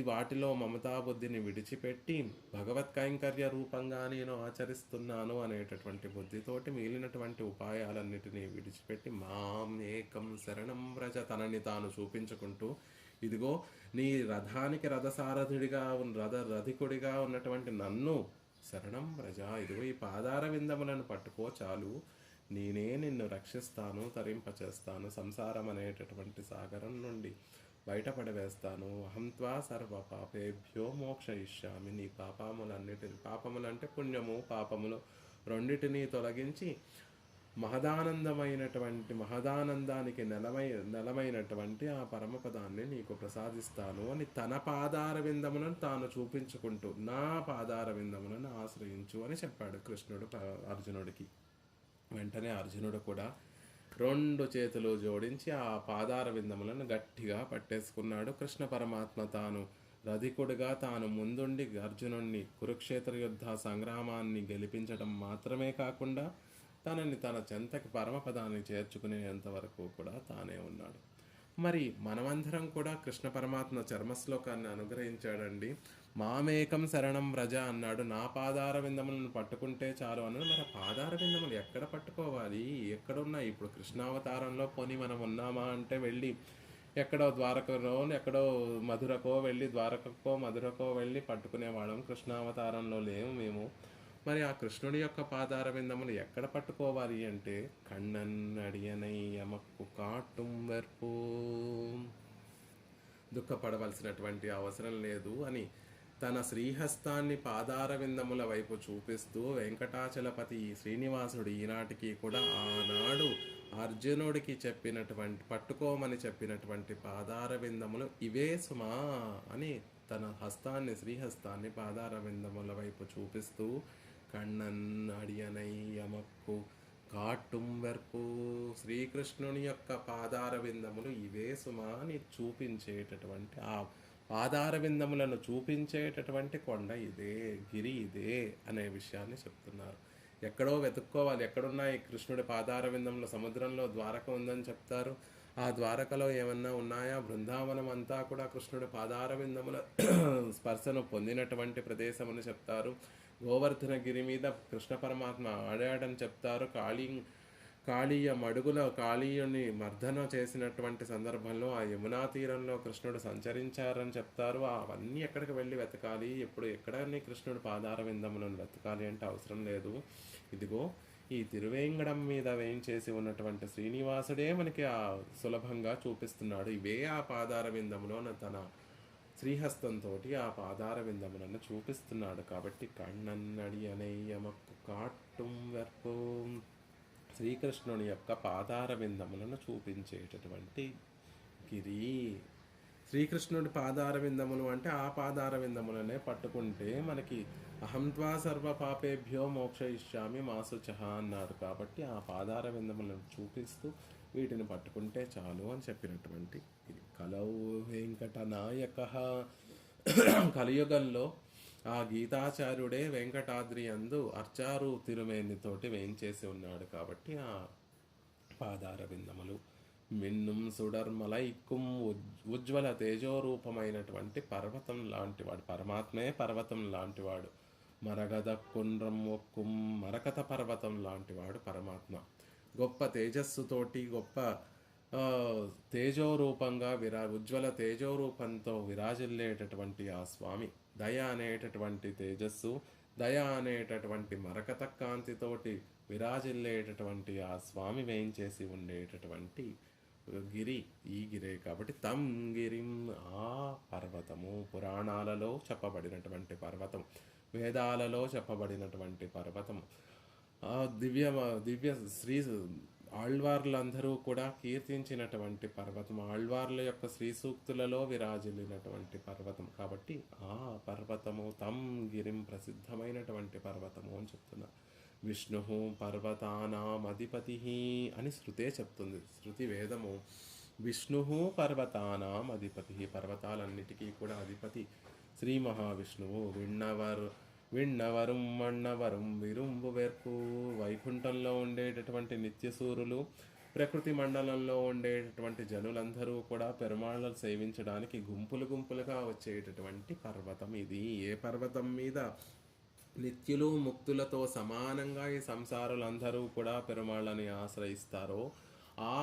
వాటిలో మమతాబుద్ధిని విడిచిపెట్టి భగవత్ కైంకర్య రూపంగా నేను ఆచరిస్తున్నాను అనేటటువంటి బుద్ధితోటి మిగిలినటువంటి ఉపాయాలన్నిటినీ విడిచిపెట్టి మాం ఏకం శరణం వ్రజ, తనని తాను చూపించుకుంటూ ఇదిగో నీ రథానికి రథికుడిగా ఉన్నటువంటి నన్ను శరణం వ్రజ, ఇదిగో ఈ పాదార విందములను పట్టుకో చాలు, నేనే నిన్ను రక్షిస్తాను, తరింపచేస్తాను, సంసారం అనేటటువంటి సాగరం నుండి బయటపడవేస్తాను. అహంత్వా సర్వ పాపేభ్యో మోక్షయిష్యామి. నీ పాపములంటే పుణ్యము పాపములు రెండిటినీ తొలగించి మహదానందానికి నెలమైనటువంటి ఆ పరమపదాన్ని నీకు ప్రసాదిస్తాను అని తన పాదార విందములను తాను చూపించుకుంటూ నా పాదార విందములను ఆశ్రయించు అని చెప్పాడు కృష్ణుడు అర్జునుడికి. వెంటనే అర్జునుడు కూడా రెండు చేతులు జోడించి ఆ పాదార విందములను గట్టిగా పట్టేసుకున్నాడు. కృష్ణ పరమాత్మ తాను రధికుడిగా తాను ముందుండి అర్జునుడిని కురుక్షేత్ర యుద్ధ సంగ్రామాన్ని గెలిపించడం మాత్రమే కాకుండా తనని తన చెంతకి పరమపదాన్ని చేర్చుకునేంత వరకు కూడా తానే ఉన్నాడు. మరి మనమందరం కూడా కృష్ణ పరమాత్మ చర్మశ్లోకాన్ని అనుగ్రహించాడండి. మామేకం శరణం వ్రజ అన్నాడు, నా పాదార విందములను పట్టుకుంటే చాలు అన్నాడు. మరి ఆ పాదార విందములు ఎక్కడ పట్టుకోవాలి, ఎక్కడున్నాయి? ఇప్పుడు కృష్ణావతారంలో పోనీ మనం ఉన్నామా అంటే వెళ్ళి ఎక్కడో ద్వారకలో ఎక్కడో మధురకో వెళ్ళి పట్టుకునేవాళ్ళం. కృష్ణావతారంలో లేము మేము. మరి ఆ కృష్ణుడి యొక్క పాదార విందములు ఎక్కడ పట్టుకోవాలి అంటే కണ്ണన్ అడియనై అమక్కు కాటుం వెర్పు, దుఃఖపడవలసినటువంటి అవసరం లేదు అని తన శ్రీహస్తాన్ని పాదార విందముల వైపు చూపిస్తూ వెంకటాచలపతి శ్రీనివాసుడు ఈనాటికి కూడా ఆనాడు అర్జునుడికి పట్టుకోమని చెప్పినటువంటి పాదార విందములు ఇవే సుమా అని తన శ్రీహస్తాన్ని పాదార విందముల వైపు చూపిస్తూ కണ്ണన్ అడియనై యమక్కు కాటుం వెర్పు, శ్రీకృష్ణుని యొక్క పాదార విందములు ఇవే సుమా అని చూపించేటటువంటి ఆ పాదార విందములను చూపించేటటువంటి కొండ ఇదే, గిరి ఇదే అనే విషయాన్ని చెప్తున్నారు. ఎక్కడో వెతుక్కోవాలి, ఎక్కడున్నాయి కృష్ణుడి పాదార విందములు? సముద్రంలో ద్వారక ఉందని చెప్తారు. ఆ ద్వారకలో ఏమన్నా ఉన్నాయా? బృందావనం అంతా కూడా కృష్ణుడి పాదార విందముల స్పర్శను పొందినటువంటి ప్రదేశం అని చెప్తారు. గోవర్ధనగిరి మీద కృష్ణ పరమాత్మ ఆడాడని చెప్తారు. కాళీయుని మర్దన చేసినటువంటి సందర్భంలో ఆ యమునా తీరంలో కృష్ణుడు సంచరించారని చెప్తారు. అవన్నీ ఎక్కడికి వెళ్ళి వెతకాలి? ఎక్కడన్నీ కృష్ణుడు పాదార విందములను వెతకాలి అంటే అవసరం లేదు. ఇదిగో ఈ తిరువేంగడం మీద వేయించేసి ఉన్నటువంటి శ్రీనివాసుడే మనకి ఆ సులభంగా చూపిస్తున్నాడు. ఇవే ఆ పాదార విందములో తన శ్రీహస్తంతో ఆ పాదార విందములను చూపిస్తున్నాడు. కాబట్టి కണ്ണన్నడి అనయ్యమక్కు కాటుం వెర్పు, శ్రీకృష్ణుని యొక్క పాదార విందములను చూపించేటటువంటి గిరి. శ్రీకృష్ణుడి పాదార విందములు అంటే ఆ పాదార విందములనే పట్టుకుంటే మనకి అహంత్వా సర్వ పాపేభ్యో మోక్షయిష్యామి మా శుచః అన్నాడు. కాబట్టి ఆ పాదార విందములను చూపిస్తూ వీటిని పట్టుకుంటే చాలు అని చెప్పినటువంటి ఇది. కలౌ వెంకటనాయక, కలియుగంలో ఆ గీతాచార్యుడే వెంకటాద్రి అందు అర్చారు తిరుమేనితోటి వేయించేసి ఉన్నాడు. కాబట్టి ఆ పాదార విందములు మిన్నుం సుడర్మలైక్కుం ఉజ్వల తేజోరూపమైనటువంటి పర్వతం లాంటివాడు. పరమాత్మే పర్వతం లాంటివాడు. మరగద కుండ్రం ఒక్కుం మరకత పర్వతం లాంటివాడు పరమాత్మ. గొప్ప తేజస్సుతోటి గొప్ప తేజోరూపంగా ఉజ్వల తేజోరూపంతో విరాజిల్లేటటువంటి ఆ స్వామి, దయ అనేటటువంటి తేజస్సు, దయ అనేటటువంటి మరకత కాంతితోటి విరాజిల్లేటటువంటి ఆ స్వామి వేయించేసి ఉండేటటువంటి గిరి ఈ గిరే. కాబట్టి తం గిరిం, ఆ పర్వతము, పురాణాలలో చెప్పబడినటువంటి పర్వతం, వేదాలలో చెప్పబడినటువంటి పర్వతము, ఆ దివ్య శ్రీ ఆళ్వార్లందరూ కూడా కీర్తించినటువంటి పర్వతం, ఆళ్వార్ల యొక్క శ్రీ సూక్తులలో విరాజిల్లినటువంటి పర్వతం కాబట్టి ఆ పర్వతము తం గిరిం ప్రసిద్ధమైనటువంటి పర్వతము అని చెప్తున్నా. విష్ణు పర్వతానామధిపతి అని శృతే చెప్తుంది. శృతి వేదము విష్ణు పర్వతానాం అధిపతి, పర్వతాలన్నిటికీ కూడా అధిపతి శ్రీ మహావిష్ణువు. విన్నవరం మన్నవరం విరుంబు వెర్పు, వైకుంఠంలో ఉండేటటువంటి నిత్యసూరులు, ప్రకృతి మండలంలో ఉండేటటువంటి జనులందరూ కూడా పెరుమాళ్ళను సేవించడానికి గుంపులు గుంపులుగా వచ్చేటటువంటి పర్వతం ఇది. ఏ పర్వతం మీద నిత్యులు ముక్తులతో సమానంగా ఈ సంసారులందరూ కూడా పెరుమాళ్ళని ఆశ్రయిస్తారో ఆ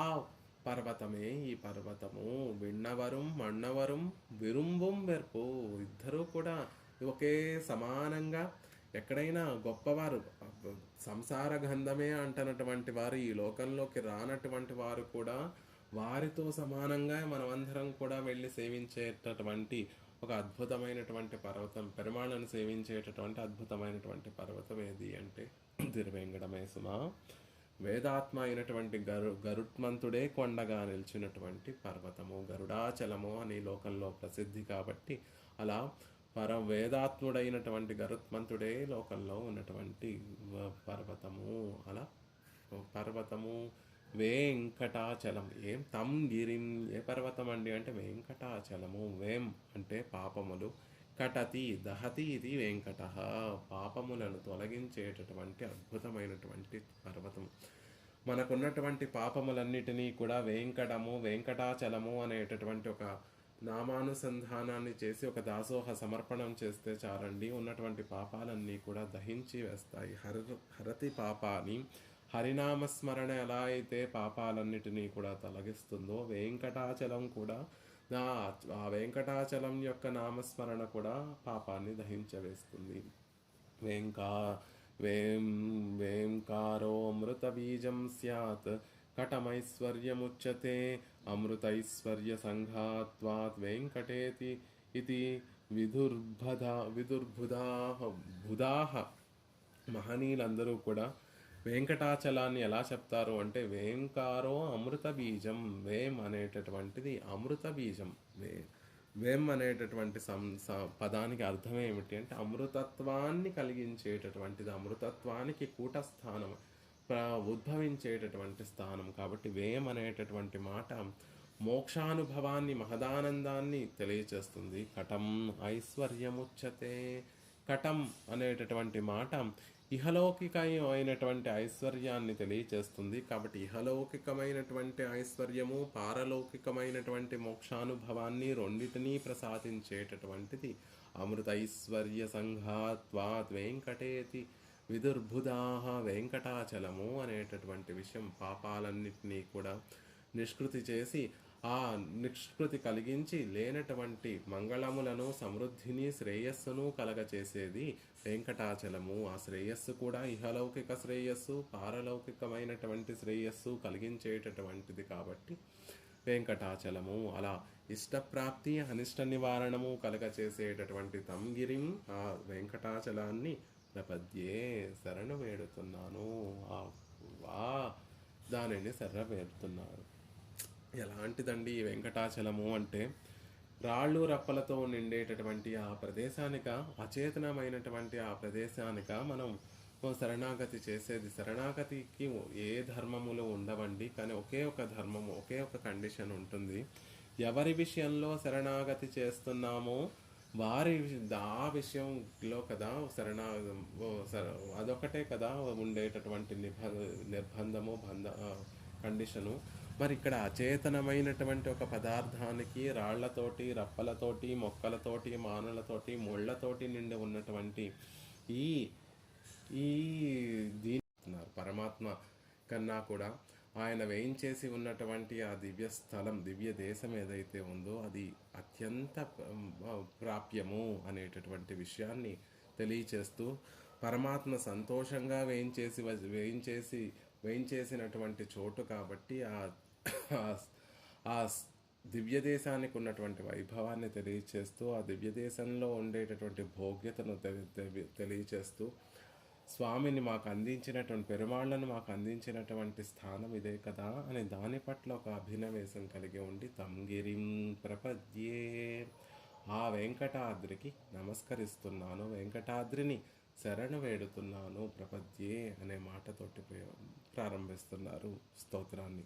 పర్వతమే ఈ పర్వతము. విన్నవరం మన్నవరం విరుంబుం వెర్పు, ఇద్దరూ కూడా ఒకే సమానంగా ఎక్కడైనా గొప్పవారు, సంసార గంధమే అంటున్నటువంటి వారు, ఈ లోకంలోకి రానటువంటి వారు కూడా వారితో సమానంగా మనమందరం కూడా వెళ్ళి సేవించేటటువంటి ఒక అద్భుతమైనటువంటి పర్వతం, పెరుమాళ్ళను సేవించేటటువంటి అద్భుతమైనటువంటి పర్వతం ఏది అంటే తిరువేంకటమే సుమా. వేదాత్మ అయినటువంటి గరుత్మంతుడే కొండగా నిలిచినటువంటి పర్వతము, గరుడాచలము అని లోకంలో ప్రసిద్ధి కాబట్టి అలా వేదాత్ముడైనటువంటి గరుత్మంతుడే లోకంలో ఉన్నటువంటి పర్వతము. అలా పర్వతము వెంకటాచలం. ఏం తం గిరిం, ఏ పర్వతం అండి అంటే వెంకటాచలము. వేం అంటే పాపములు, కటతి దహతి ఇది వెంకట, పాపములను తొలగించేటటువంటి అద్భుతమైనటువంటి పర్వతం. మనకున్నటువంటి పాపములన్నిటినీ కూడా వెంకటాచలము అనేటటువంటి ఒక నామానుసంధానాన్ని చేసి ఒక దాసోహ సమర్పణం చేస్తే చాలండి, ఉన్నటువంటి పాపాలన్నీ కూడా దహించి వేస్తాయి. హరతి పాపాని, హరినామస్మరణ ఎలా అయితే పాపాలన్నిటినీ కూడా తొలగిస్తుందో వెంకటాచలం కూడా ఆ వెంకటాచలం యొక్క నామస్మరణ కూడా పాపాన్ని దహించవేస్తుంది. వేంకారో అమృత బీజం స్యాత్ కటమైశ్వర్యముచ్యతే అమృతైశ్వర్య సంఘాత్వాత్ వెంకటేతి ఇది బుధాహ. మహనీయులందరూ కూడా వెంకటాచలాన్ని ఎలా చెప్తారు అంటే వేంకారో అమృత బీజం. వేం అనేటటువంటిది అమృత బీజం. వేం అనేటటువంటి పదానికి అర్థం ఏమిటి అంటే అమృతత్వాన్ని కలిగించేటటువంటిది, అమృతత్వానికి కూటస్థానం, ఉద్భవించేటటువంటి స్థానం. కాబట్టి వేం అనేటటువంటి మాట మోక్షానుభవాన్ని, మహదానందాన్ని తెలియచేస్తుంది. కటం ఐశ్వర్యముచ్యతే. కటం అనేటటువంటి మాట ఇహలౌకికమైనటువంటి ఐశ్వర్యాన్ని తెలియచేస్తుంది. కాబట్టి ఇహలౌకికమైనటువంటి ఐశ్వర్యము, పారలౌకికమైనటువంటి మోక్షానుభవాన్ని రెండిటినీ ప్రసాదించేటటువంటిది అమృతైశ్వర్య సంఘాత్వాత్ వెంకటేతి విదుర్బుధాహ. వెంకటాచలము అనేటటువంటి విషయం పాపాలన్నింటినీ కూడా నిష్కృతి చేసి, ఆ నిష్కృతి కలిగించి లేనటువంటి మంగళములను, సమృద్ధిని, శ్రేయస్సును కలగచేసేది వెంకటాచలము. ఆ శ్రేయస్సు కూడా ఇహలౌకిక శ్రేయస్సు, పారలౌకికమైనటువంటి శ్రేయస్సు కలిగించేటటువంటిది కాబట్టి వెంకటాచలము. అలా ఇష్టప్రాప్తి, అనిష్ట నివారణము కలగచేసేటటువంటి తంగిరిం, ఆ వెంకటాచలాన్ని ప్రపద్యే శరణు వేడుతున్నాను. దానిని శరణ వేడుతున్నారు. ఎలాంటిదండి ఈ వెంకటాచలము అంటే రాళ్ళు రప్పలతో నిండేటటువంటి ఆ ప్రదేశానిక, అచేతనమైనటువంటి ఆ ప్రదేశానిక మనం శరణాగతి చేసేది. శరణాగతికి ఏ ధర్మములు ఉండవండి, కానీ ఒకే ఒక ధర్మము, ఒకే ఒక కండిషన్ ఉంటుంది. ఎవరి విషయంలో శరణాగతి చేస్తున్నామో వారి ఆ విషయంలో కదా అదొకటే కదా ఉండేటటువంటి నిర్బంధము, కండిషను. మరి ఇక్కడ అచేతనమైనటువంటి ఒక పదార్థానికి రాళ్లతోటి, రప్పలతోటి, మొక్కలతోటి, మానులతోటి, ముళ్ళతోటి నిండి ఉన్నటువంటి ఈ ఈ దీని పరమాత్మ కన్నా కూడా ఆయన వేయించేసి ఉన్నటువంటి ఆ దివ్య స్థలం, దివ్య దేశం ఏదైతే ఉందో అది అత్యంత ప్రాప్యము అనేటటువంటి విషయాన్ని తెలియచేస్తూ, పరమాత్మ సంతోషంగా వేయించేసినటువంటి చోటు కాబట్టి ఆ దివ్య దేశానికి ఉన్నటువంటి వైభవాన్ని తెలియచేస్తూ, ఆ దివ్య దేశంలో ఉండేటటువంటి భోగ్యతను తెలియచేస్తూ, స్వామిని మాకు అందించినటువంటి పెరుమాళ్లను మాకు అందించినటువంటి స్థానం ఇదే కదా అని దాని పట్ల ఒక అభినవేశం కలిగి ఉండి తంగిరిం ప్రపద్యే, ఆ వెంకటాద్రికి నమస్కరిస్తున్నాను, వెంకటాద్రిని శరణు వేడుతున్నాను, ప్రపద్యే అనే మాటతోటి ప్రారంభిస్తున్నారు స్తోత్రాన్ని.